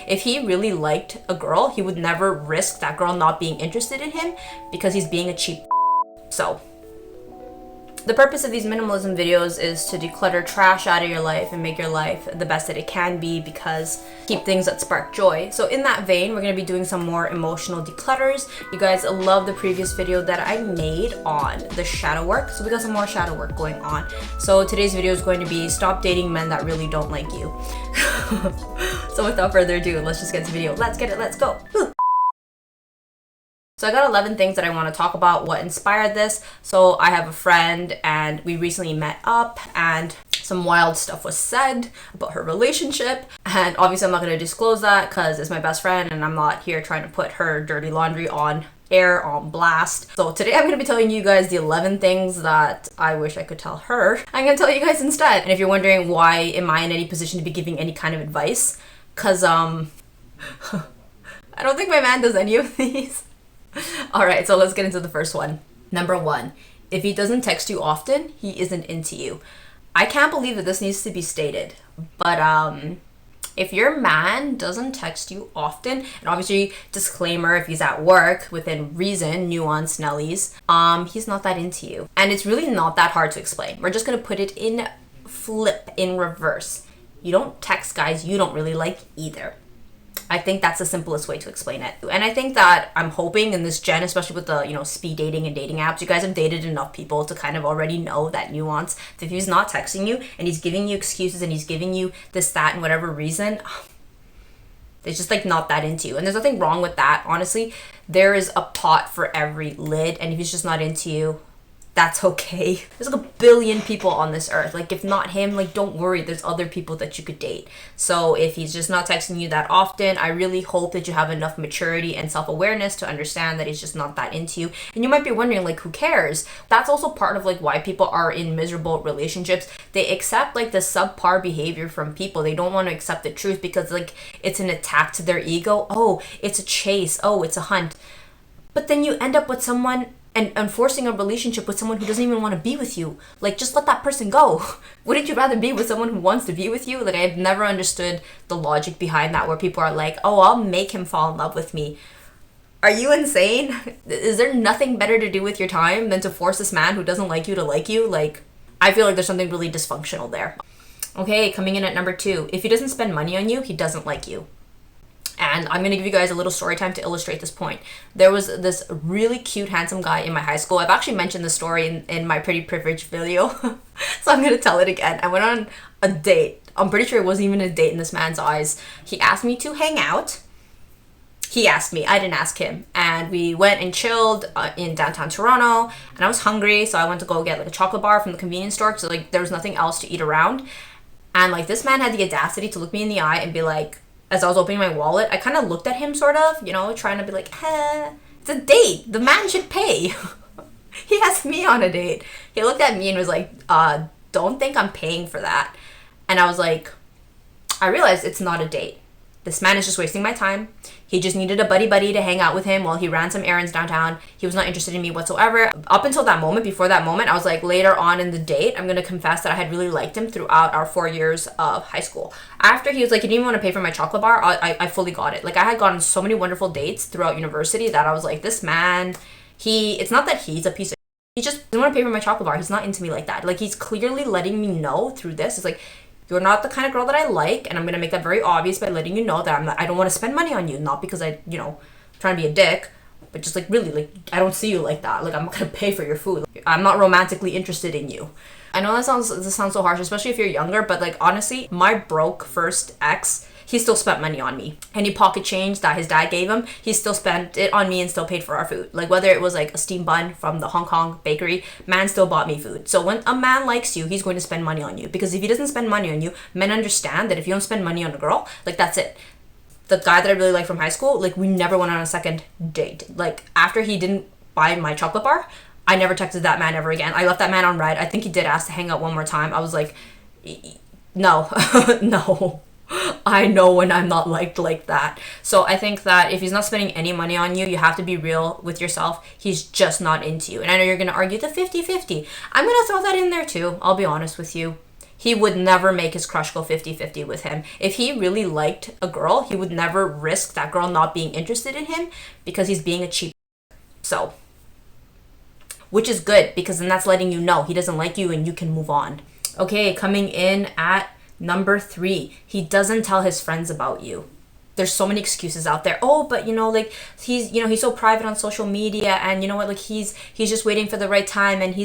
If he really liked a girl, he would never risk that girl not being interested in him because he's being a cheap. So the purpose of these minimalism videos is to declutter trash out of your life and make your life the best that it can be, because keep things that spark joy. So in that vein, we're going to be doing some more emotional declutters. You guys love the previous video that I made on the shadow work, so we got some more shadow work going on. So today's video is going to be stop dating men that really don't like you. So without further ado, let's just get into the video. Let's get it, let's go. Woo. So I got 11 things that I want to talk about, what inspired this. So I have a friend and we recently met up and some wild stuff was said about her relationship. And obviously I'm not going to disclose that because it's my best friend and I'm not here trying to put her dirty laundry on air, on blast. So today I'm going to be telling you guys the 11 things that I wish I could tell her. I'm going to tell you guys instead. And if you're wondering why am I in any position to be giving any kind of advice, because I don't think my man does any of these. All right, so let's get into the first one. Number 1, if he doesn't text you often, he isn't into you. I can't believe that this needs to be stated, but if your man doesn't text you often, and obviously disclaimer, if he's at work, within reason, nuance, Nellies, he's not that into you. And it's really not that hard to explain. We're just gonna put it in in reverse. You don't text guys you don't really like either. I think that's the simplest way to explain it. And I think that I'm hoping in this gen, especially with the, speed dating and dating apps, you guys have dated enough people to kind of already know that nuance. If he's not texting you and he's giving you excuses and he's giving you this, that, and whatever reason, they're just like not that into you. And there's nothing wrong with that. Honestly, there is a pot for every lid. And if he's just not into you, that's okay. There's like a billion people on this earth. Like if not him, like don't worry, there's other people that you could date. So if he's just not texting you that often, I really hope that you have enough maturity and self-awareness to understand that he's just not that into you. And you might be wondering, like, who cares? That's also part of like why people are in miserable relationships. They accept like the subpar behavior from people. They don't want to accept the truth because like it's an attack to their ego. Oh, it's a chase. Oh, it's a hunt. But then you end up with someone and forcing a relationship with someone who doesn't even want to be with you. Like, just let that person go. Wouldn't you rather be with someone who wants to be with you? Like, I've never understood the logic behind that, where people are like, oh, I'll make him fall in love with me. Are you insane? Is there nothing better to do with your time than to force this man who doesn't like you to like you? Like, I feel like there's something really dysfunctional there. Okay, coming in at number 2. If he doesn't spend money on you, he doesn't like you. And I'm going to give you guys a little story time to illustrate this point. There was this really cute, handsome guy in my high school. I've actually mentioned this story in my Pretty Privileged video. So I'm going to tell it again. I went on a date. I'm pretty sure it wasn't even a date in this man's eyes. He asked me to hang out. He asked me. I didn't ask him. And we went and chilled in downtown Toronto. And I was hungry, so I went to go get like a chocolate bar from the convenience store. So like there was nothing else to eat around. And like this man had the audacity to look me in the eye and be like, as I was opening my wallet, I kind of looked at him sort of, trying to be like, it's a date. The man should pay. He asked me on a date. He looked at me and was like, don't think I'm paying for that. And I was like, I realized it's not a date. This man is just wasting my time. He just needed a buddy to hang out with him while he ran some errands downtown. He was not interested in me whatsoever. Up until that moment, before that moment, I was like, later on in the date, I'm going to confess that I had really liked him throughout our 4 years of high school. After he was like, he didn't even want to pay for my chocolate bar, I fully got it. Like I had gone on so many wonderful dates throughout university that I was like, this man, it's not that he's a piece of, he just doesn't want to pay for my chocolate bar. He's not into me like that. Like he's clearly letting me know through this. It's like, you're not the kind of girl that I like, and I'm going to make that very obvious by letting you know that I don't want to spend money on you. Not because trying to be a dick, but just like really, like I don't see you like that. Like I'm not going to pay for your food. I'm not romantically interested in you. I know this sounds so harsh, especially if you're younger, but like honestly, my broke first ex, he still spent money on me. Any pocket change that his dad gave him, he still spent it on me and still paid for our food. Like whether it was like a steamed bun from the Hong Kong bakery, man still bought me food. So when a man likes you, he's going to spend money on you. Because if he doesn't spend money on you, men understand that if you don't spend money on a girl, like that's it. The guy that I really liked from high school, like we never went on a second date. Like after he didn't buy my chocolate bar, I never texted that man ever again. I left that man on red. I think he did ask to hang out one more time. I was like, no, no. I know when I'm not liked like that. So I think that if he's not spending any money on you, you have to be real with yourself. He's just not into you. And I know you're going to argue the 50-50. I'm going to throw that in there too. I'll be honest with you. he would never make his crush go 50-50 with him. If he really liked a girl, he would never risk that girl not being interested in him because he's being a cheap. So, which is good, because then that's letting you know he doesn't like you and you can move on. Okay, coming in at number 3, he doesn't tell his friends about you. There's so many excuses out there. Oh, but like he's so private on social media, and you know what, like he's just waiting for the right time, and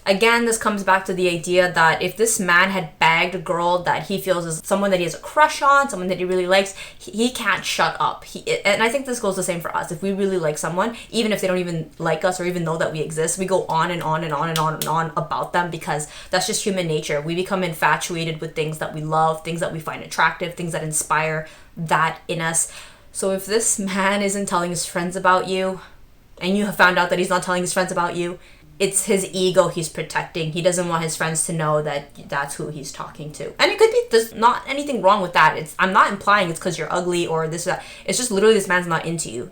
again, this comes back to the idea that if this man had bagged a girl that he feels is someone that he has a crush on, someone that he really likes, he can't shut up. And I think this goes the same for us. If we really like someone, even if they don't even like us or even know that we exist, we go on and on and on and on and on about them, because that's just human nature. We become infatuated with things that we love, things that we find attractive, things that inspire that in us. So if this man isn't telling his friends about you, and you have found out that he's not telling his friends about you, it's his ego he's protecting. He doesn't want his friends to know that that's who he's talking to. And it could be, there's not anything wrong with that. I'm not implying it's because you're ugly or this or that. It's just literally this man's not into you,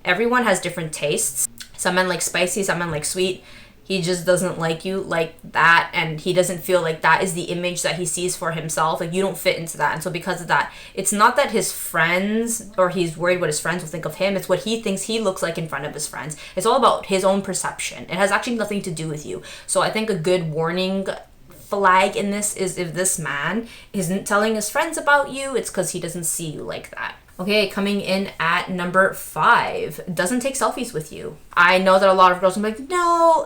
Everyone has different tastes. Some men like spicy, some men like sweet. He just doesn't like you like that, and he doesn't feel like that is the image that he sees for himself. Like, you don't fit into that. And so because of that, it's not that his friends, or he's worried what his friends will think of him. It's what he thinks he looks like in front of his friends. It's all about his own perception. It has actually nothing to do with you. So I think a good warning flag in this is, if this man isn't telling his friends about you, it's because he doesn't see you like that. Okay, coming in at number 5, doesn't take selfies with you. I know that a lot of girls will be like, no,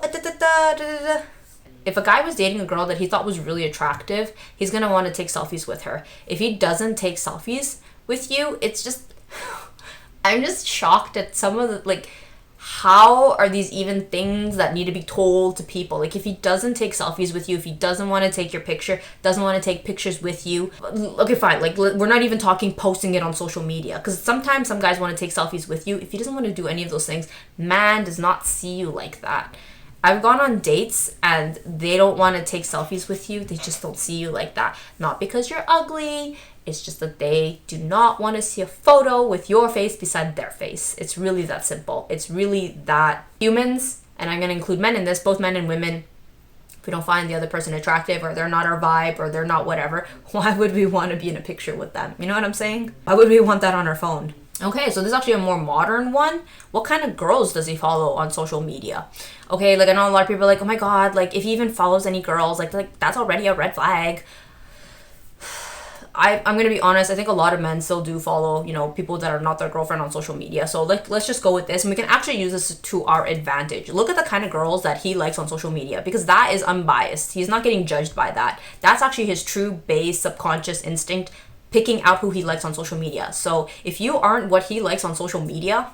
If a guy was dating a girl that he thought was really attractive, he's gonna want to take selfies with her. If he doesn't take selfies with you, it's just, I'm just shocked at some of the, how are these even things that need to be told to people? Like, if he doesn't take selfies with you, if he doesn't want to take your picture, doesn't want to take pictures with you, okay, fine. We're not even talking posting it on social media, because sometimes some guys want to take selfies with you. If he doesn't want to do any of those things, man does not see you like that. I've gone on dates and they don't want to take selfies with you. They just don't see you like that. Not because you're ugly. It's just that they do not want to see a photo with your face beside their face. It's really that simple. It's really that. Humans, and I'm going to include men in this, both men and women, if we don't find the other person attractive, or they're not our vibe, or they're not whatever, why would we want to be in a picture with them? You know what I'm saying? Why would we want that on our phone? Okay, so this is actually a more modern one. What kind of girls does he follow on social media? Okay, I know a lot of people are like, oh my god, if he even follows any girls, that's already a red flag. I'm gonna be honest, I think a lot of men still do follow, people that are not their girlfriend on social media. So let's just go with this, and we can actually use this to our advantage. Look at the kind of girls that he likes on social media, because that is unbiased. He's not getting judged by that. That's actually his true base subconscious instinct, picking out who he likes on social media. So if you aren't what he likes on social media,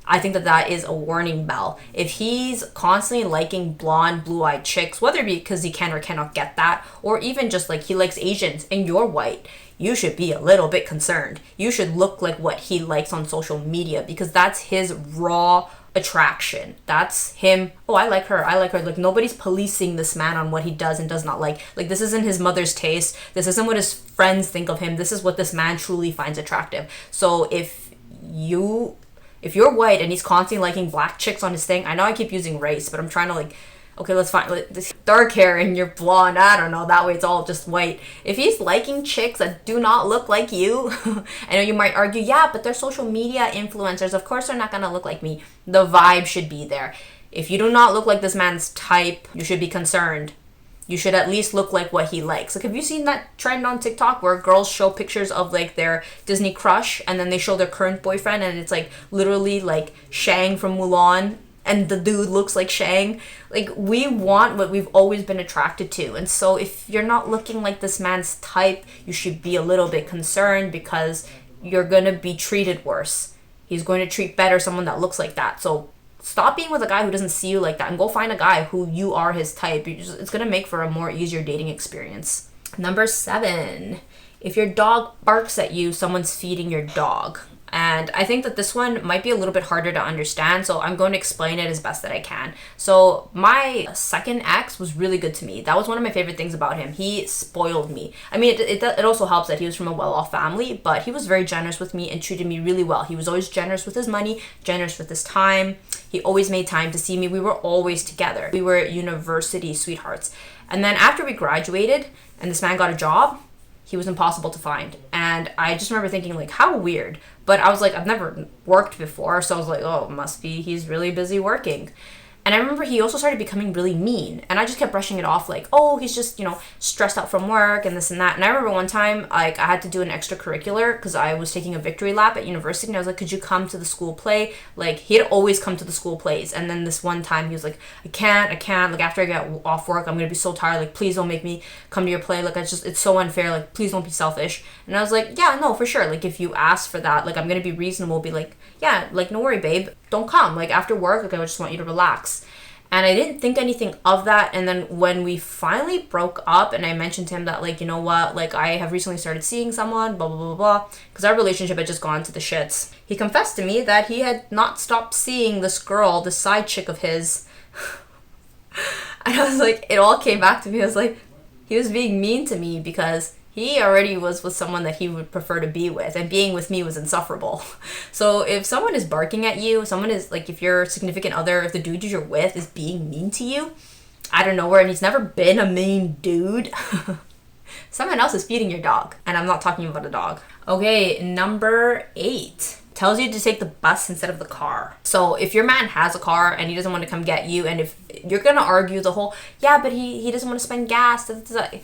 I think that is a warning bell. If he's constantly liking blonde, blue-eyed chicks, whether it be because he can or cannot get that, or even just he likes Asians and you're white, you should be a little bit concerned. You should look like what he likes on social media, because that's his raw attraction. That's him. Oh, I like her. Nobody's policing this man on what he does and does not like. This isn't his mother's taste. This isn't what his friends think of him. This is what this man truly finds attractive. So if you're white and he's constantly liking black chicks on his thing, I know I keep using race, but I'm trying to okay, let's find this dark hair and you're blonde. I don't know. That way it's all just white. If he's liking chicks that do not look like you, I know you might argue, yeah, but they're social media influencers. Of course they're not going to look like me. The vibe should be there. If you do not look like this man's type, you should be concerned. You should at least look like what he likes. Have you seen that trend on TikTok where girls show pictures of their Disney crush, and then they show their current boyfriend, and it's literally Shang from Mulan, and the dude looks like Shang? We want what we've always been attracted to. And so if you're not looking like this man's type, you should be a little bit concerned, because you're going to be treated worse. He's going to treat better someone that looks like that. So stop being with a guy who doesn't see you like that, and go find a guy who you are his type. It's going to make for a more easier dating experience. Number 7, if your dog barks at you, someone's feeding your dog. And I think that this one might be a little bit harder to understand, so I'm going to explain it as best that I can. So my second ex was really good to me. That was one of my favorite things about him. He spoiled me. I mean, it also helps that he was from a well-off family, but he was very generous with me and treated me really well. He was always generous with his money, generous with his time. He always made time to see me. We were always together. We were university sweethearts. And then after we graduated and this man got a job, he was impossible to find. And I just remember thinking, like, how weird. But I was like, I've never worked before, so I was like, oh, it must be he's really busy working. And I remember he also started becoming really mean. And I just kept brushing it off like, oh, he's just, stressed out from work and this and that. And I remember one time, like, I had to do an extracurricular because I was taking a victory lap at university. And I was like, could you come to the school play? Like, he'd always come to the school plays. And then this one time he was like, I can't. Like, after I get off work, I'm going to be so tired. Like, please don't make me come to your play. Like, it's so unfair. Like, please don't be selfish. And I was like, yeah, no, for sure. Like, if you ask for that, like, I'm going to be reasonable. Be like, yeah, like, no worry, babe. Don't come. Like, after work, like, I just want you to relax. And I didn't think anything of that. And then when we finally broke up and I mentioned to him that, like, you know what, like, I have recently started seeing someone, blah, blah, blah, blah, because our relationship had just gone to the shits. He confessed to me that he had not stopped seeing this girl, this side chick of his. And I was like, it all came back to me. I was like, he was being mean to me because he already was with someone that he would prefer to be with, and being with me was insufferable. So if someone is barking at you, someone is like, if your significant other, if the dude you're with is being mean to you out of nowhere, and he's never been a mean dude, someone else is feeding your dog. And I'm not talking about a dog. Okay, number 8. Tells you to take the bus instead of the car. So if your man has a car and he doesn't want to come get you, and if you're gonna argue the whole, yeah, but he doesn't want to spend gas,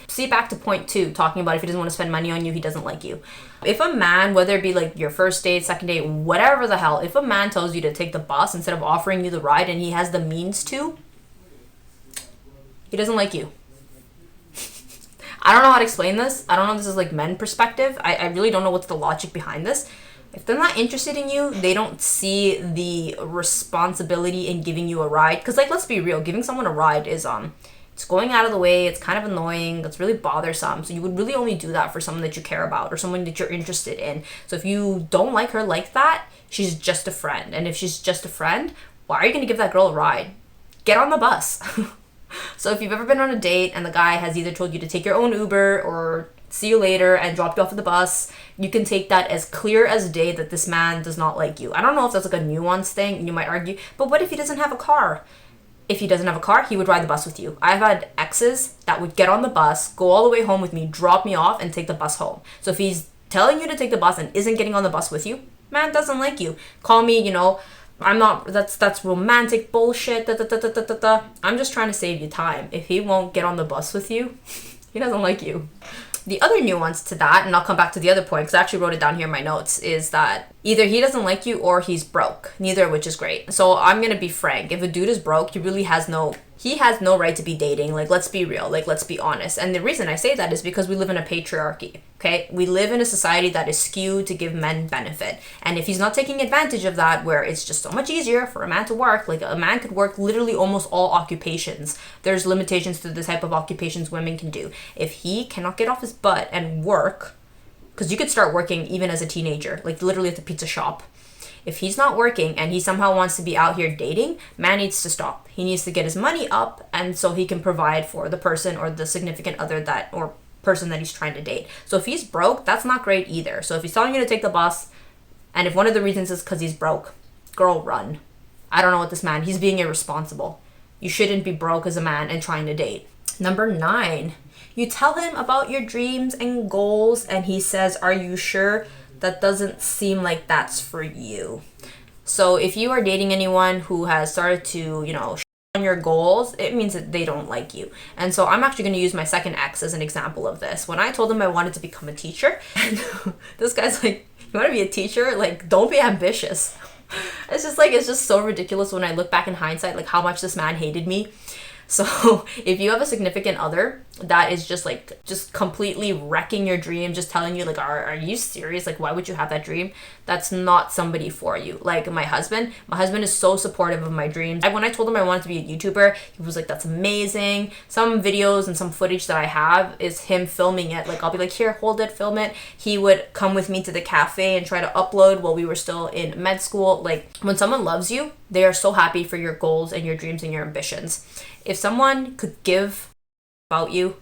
see back to point 2, talking about if he doesn't want to spend money on you, he doesn't like you. If a man, whether it be like your first date, second date, whatever the hell, if a man tells you to take the bus instead of offering you the ride and he has the means to, he doesn't like you. I don't know how to explain this. I don't know if this is like men perspective. I really don't know what's the logic behind this. If they're not interested in you, they don't see the responsibility in giving you a ride. Because, like, let's be real, giving someone a ride is, it's going out of the way, it's kind of annoying, it's really bothersome. So you would really only do that for someone that you care about or someone that you're interested in. So if you don't like her like that, she's just a friend. And if she's just a friend, why are you going to give that girl a ride? Get on the bus. So if you've ever been on a date and the guy has either told you to take your own Uber or see you later and dropped you off at the bus, you can take that as clear as day that this man does not like you. I don't know if that's like a nuanced thing and you might argue, but what if he doesn't have a car? If he doesn't have a car, he would ride the bus with you. I've had exes that would get on the bus, go all the way home with me, drop me off, and take the bus home. So if he's telling you to take the bus and isn't getting on the bus with you, man doesn't like you. Call me, I'm not, that's romantic bullshit, I'm just trying to save you time. If he won't get on the bus with you, he doesn't like you. The other nuance to that, and I'll come back to the other point because I actually wrote it down here in my notes, is that either he doesn't like you or he's broke. Neither of which is great. So I'm going to be frank. If a dude is broke, he has no right to be dating. Like, let's be real. Like, let's be honest. And the reason I say that is because we live in a patriarchy. Okay? We live in a society that is skewed to give men benefit. And if he's not taking advantage of that, where it's just so much easier for a man to work, like a man could work literally almost all occupations. There's limitations to the type of occupations women can do. If he cannot get off his butt and work, because you could start working even as a teenager, like literally at the pizza shop. If he's not working and he somehow wants to be out here dating, man needs to stop. He needs to get his money up, and so he can provide for the person or the significant other or person that he's trying to date. So if he's broke, that's not great either. So if he's telling you to take the bus, and if one of the reasons is because he's broke, girl, run. I don't know what this man, he's being irresponsible. You shouldn't be broke as a man and trying to date. Number 9, you tell him about your dreams and goals, and he says, are you sure? That doesn't seem like that's for you. So if you are dating anyone who has started to, on your goals, it means that they don't like you. And so I'm actually going to use my second ex as an example of this. When I told him I wanted to become a teacher, and this guy's like, you want to be a teacher? Like, don't be ambitious. It's just so ridiculous when I look back in hindsight, like how much this man hated me. So if you have a significant other that is just completely wrecking your dream, just telling you like, are you serious? Like, why would you have that dream? That's not somebody for you. Like my husband is so supportive of my dreams. When I told him I wanted to be a YouTuber, he was like, that's amazing. Some videos and some footage that I have is him filming it. Like I'll be like, here, hold it, film it. He would come with me to the cafe and try to upload while we were still in med school. Like when someone loves you, they are so happy for your goals and your dreams and your ambitions. If someone could give about you,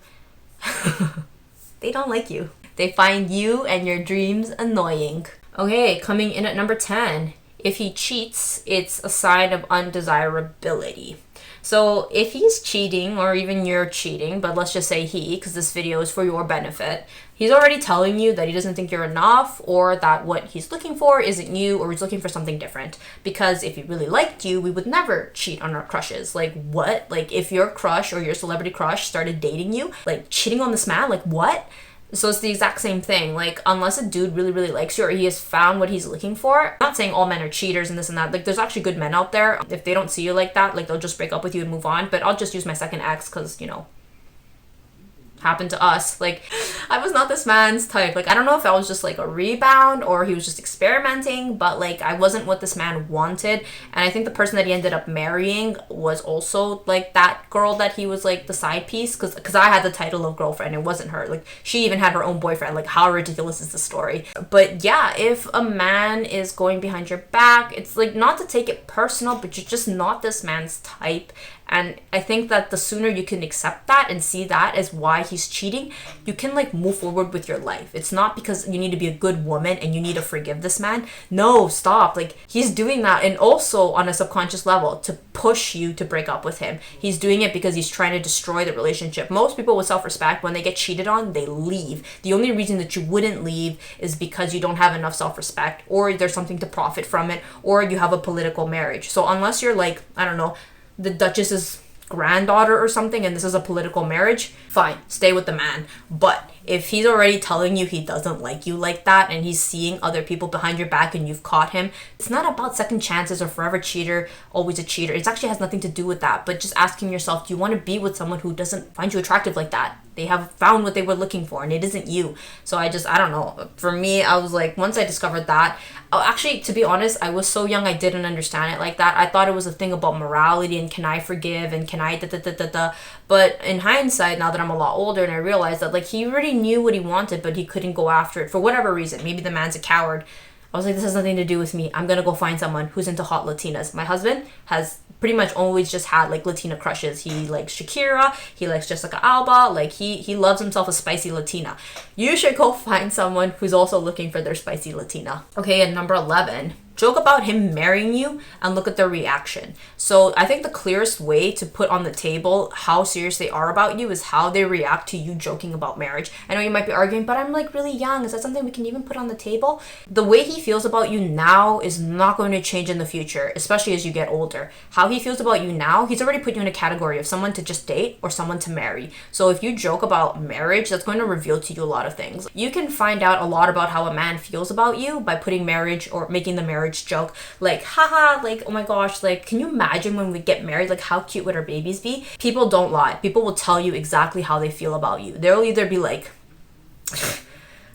they don't like you. They find you and your dreams annoying. Okay, coming in at number 10. If he cheats, it's a sign of undesirability. So if he's cheating, or even you're cheating, but let's just say he, because this video is for your benefit, he's already telling you that he doesn't think you're enough, or that what he's looking for isn't you, or he's looking for something different. Because if he really liked you, we would never cheat on our crushes. Like, what? Like, if your crush or your celebrity crush started dating you, like, cheating on this man? Like, what? So it's the exact same thing. Like, unless a dude really, really likes you, or he has found what he's looking for. I'm not saying all men are cheaters and this and that. Like, there's actually good men out there. If they don't see you like that, like, they'll just break up with you and move on. But I'll just use my second ex because, you know, happened to us. Like, I was not this man's type. Like, I don't know if I was just like a rebound or he was just experimenting, but like, I wasn't what this man wanted. And I think the person that he ended up marrying was also like that girl that he was like the side piece, because I had the title of girlfriend. It wasn't her. Like, she even had her own boyfriend. Like, how ridiculous is the story? But yeah, if a man is going behind your back, it's like, not to take it personal, but you're just not this man's type. And I think that the sooner you can accept that and see that as why he's cheating, you can like move forward with your life. It's not because you need to be a good woman and you need to forgive this man. No, stop. Like, he's doing that, and also on a subconscious level, to push you to break up with him. He's doing it because he's trying to destroy the relationship. Most people with self-respect, when they get cheated on, they leave. The only reason that you wouldn't leave is because you don't have enough self-respect, or there's something to profit from it, or you have a political marriage. So unless you're like, I don't know, the Duchess's granddaughter or something, and this is a political marriage, fine, stay with the man. But if he's already telling you he doesn't like you like that, and he's seeing other people behind your back and you've caught him, it's not about second chances or forever cheater, always a cheater. It actually has nothing to do with that, but just asking yourself, do you want to be with someone who doesn't find you attractive like that? They have found what they were looking for, and it isn't you. So I don't know. For me, I was like, once I discovered that, actually, to be honest, I was so young, I didn't understand it like that. I thought it was a thing about morality and can I forgive and can I da-da-da-da-da. But in hindsight, now that I'm a lot older, and I realized that like he already knew what he wanted, but he couldn't go after it for whatever reason. Maybe the man's a coward. I was like, this has nothing to do with me. I'm gonna go find someone who's into hot Latinas. My husband has pretty much always just had like Latina crushes. He likes Shakira, he likes Jessica Alba, like he loves himself a spicy Latina. You should go find someone who's also looking for their spicy Latina. Okay, and number 11, joke about him marrying you and look at their reaction. So I think the clearest way to put on the table how serious they are about you is how they react to you joking about marriage. I know you might be arguing, but I'm like really young. Is that something we can even put on the table? The way he feels about you now is not going to change in the future, especially as you get older. How he feels about you now, he's already put you in a category of someone to just date or someone to marry. So if you joke about marriage, that's going to reveal to you a lot of things. You can find out a lot about how a man feels about you by putting marriage or making the marriage joke, like, haha, like, oh my gosh, like, can you imagine when we get married, like, how cute would our babies be? People don't lie. People will tell you exactly how they feel about you. They'll either be like,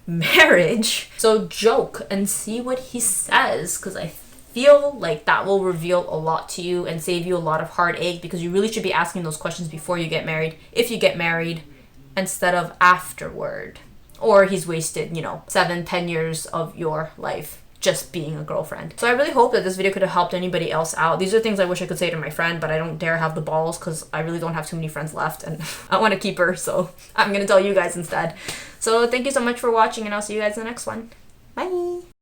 marriage? So joke and see what he says, because I feel like that will reveal a lot to you and save you a lot of heartache, because you really should be asking those questions before you get married, if you get married, instead of afterward. Or he's wasted, 7-10 years of your life just being a girlfriend. So I really hope that this video could have helped anybody else out. These are things I wish I could say to my friend, but I don't dare have the balls because I really don't have too many friends left and I want to keep her, so I'm gonna tell you guys instead. So thank you so much for watching, and I'll see you guys in the next one. Bye!